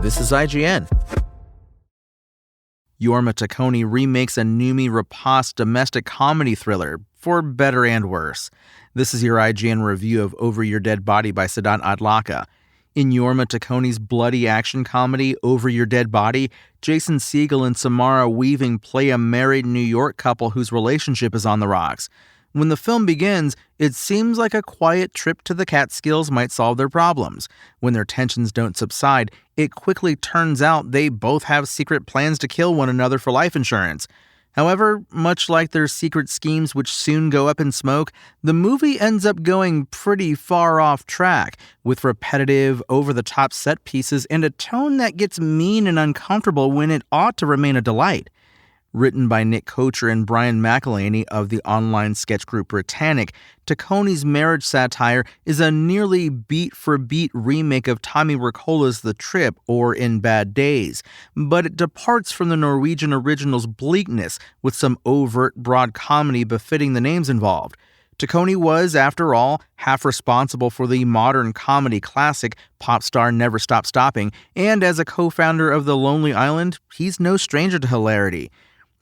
This is IGN. Jorma Taccone remakes a Noomi Rapace domestic comedy thriller, for better and worse. This is your IGN review of Over Your Dead Body by Sadat Adlaka. In Jorma Taccone's bloody action comedy, Over Your Dead Body, Jason Segel and Samara Weaving play a married New York couple whose relationship is on the rocks. When the film begins, it seems like a quiet trip to the Catskills might solve their problems. When their tensions don't subside, it quickly turns out they both have secret plans to kill one another for life insurance. However, much like their secret schemes which soon go up in smoke, the movie ends up going pretty far off track, with repetitive, over-the-top set pieces and a tone that gets mean and uncomfortable when it ought to remain a delight. Written by Nick Kocher and Brian McElhaney of the online sketch group Britannic, Taccone's marriage satire is a nearly beat-for-beat remake of Tommy Wirkola's The Trip or In Bad Days, but it departs from the Norwegian original's bleakness with some overt broad comedy befitting the names involved. Taccone was, after all, half responsible for the modern comedy classic Pop Star Never Stop Stopping, and as a co-founder of The Lonely Island, he's no stranger to hilarity.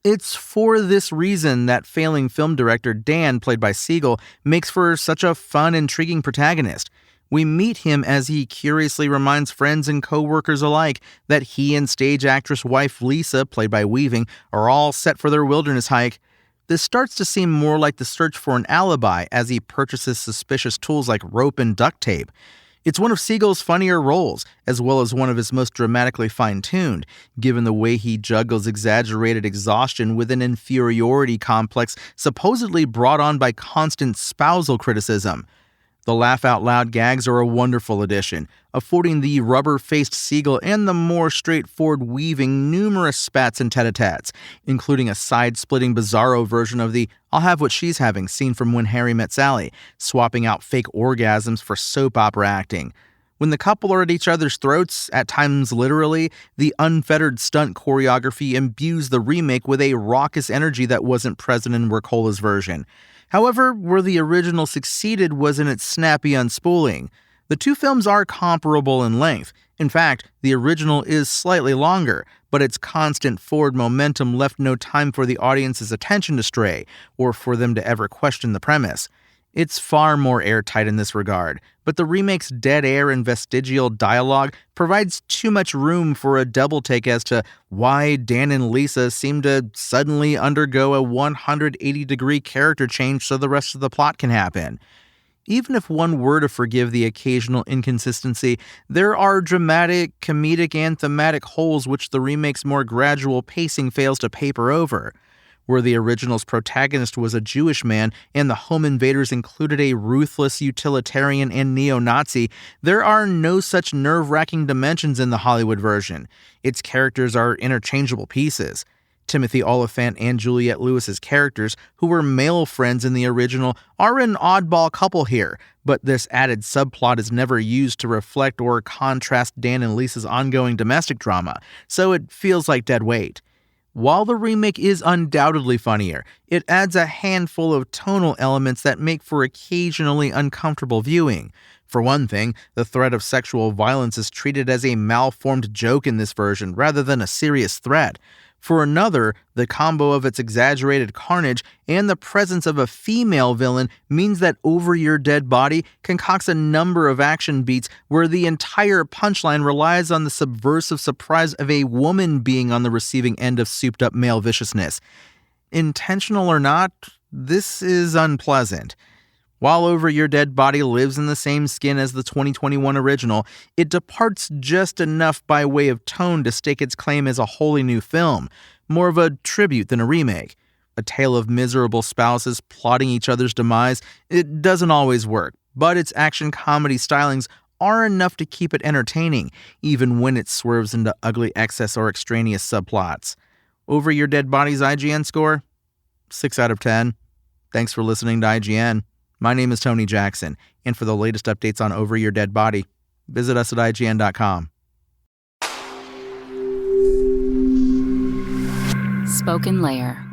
It's for this reason that failing film director Dan, played by Segel, makes for such a fun, intriguing protagonist. We meet him as he curiously reminds friends and co-workers alike that he and stage actress wife Lisa, played by Weaving, are all set for their wilderness hike. This starts to seem more like the search for an alibi as he purchases suspicious tools like rope and duct tape. It's one of Segel's funnier roles, as well as one of his most dramatically fine-tuned, given the way he juggles exaggerated exhaustion with an inferiority complex supposedly brought on by constant spousal criticism. The laugh-out-loud gags are a wonderful addition, affording the rubber-faced Segel and the more straightforward Weaving numerous spats and tete-a-tetes, including a side-splitting bizarro version of the "I'll have what she's having" scene from When Harry Met Sally, swapping out fake orgasms for soap opera acting. When the couple are at each other's throats, at times literally, the unfettered stunt choreography imbues the remake with a raucous energy that wasn't present in Wirkola's version. However, where the original succeeded was in its snappy unspooling. The two films are comparable in length. In fact, the original is slightly longer, but its constant forward momentum left no time for the audience's attention to stray, or for them to ever question the premise. It's far more airtight in this regard, but the remake's dead air and vestigial dialogue provides too much room for a double take as to why Dan and Lisa seem to suddenly undergo a 180-degree character change so the rest of the plot can happen. Even if one were to forgive the occasional inconsistency, there are dramatic, comedic, and thematic holes which the remake's more gradual pacing fails to paper over. Where the original's protagonist was a Jewish man and the home invaders included a ruthless utilitarian and neo-Nazi, there are no such nerve-wracking dimensions in the Hollywood version. Its characters are interchangeable pieces. Timothy Olyphant and Juliette Lewis's characters, who were male friends in the original, are an oddball couple here, but this added subplot is never used to reflect or contrast Dan and Lisa's ongoing domestic drama, so it feels like dead weight. While the remake is undoubtedly funnier, it adds a handful of tonal elements that make for occasionally uncomfortable viewing. For one thing, the threat of sexual violence is treated as a malformed joke in this version rather than a serious threat. For another, the combo of its exaggerated carnage and the presence of a female villain means that Over Your Dead Body concocts a number of action beats where the entire punchline relies on the subversive surprise of a woman being on the receiving end of souped-up male viciousness. Intentional or not, this is unpleasant. While Over Your Dead Body lives in the same skin as the 2021 original, it departs just enough by way of tone to stake its claim as a wholly new film, more of a tribute than a remake. A tale of miserable spouses plotting each other's demise, it doesn't always work, but its action comedy stylings are enough to keep it entertaining, even when it swerves into ugly excess or extraneous subplots. Over Your Dead Body's IGN score? 6 out of 10. Thanks for listening to IGN. My name is Tony Jackson, and for the latest updates on Over Your Dead Body, visit us at IGN.com. Spoken Layer.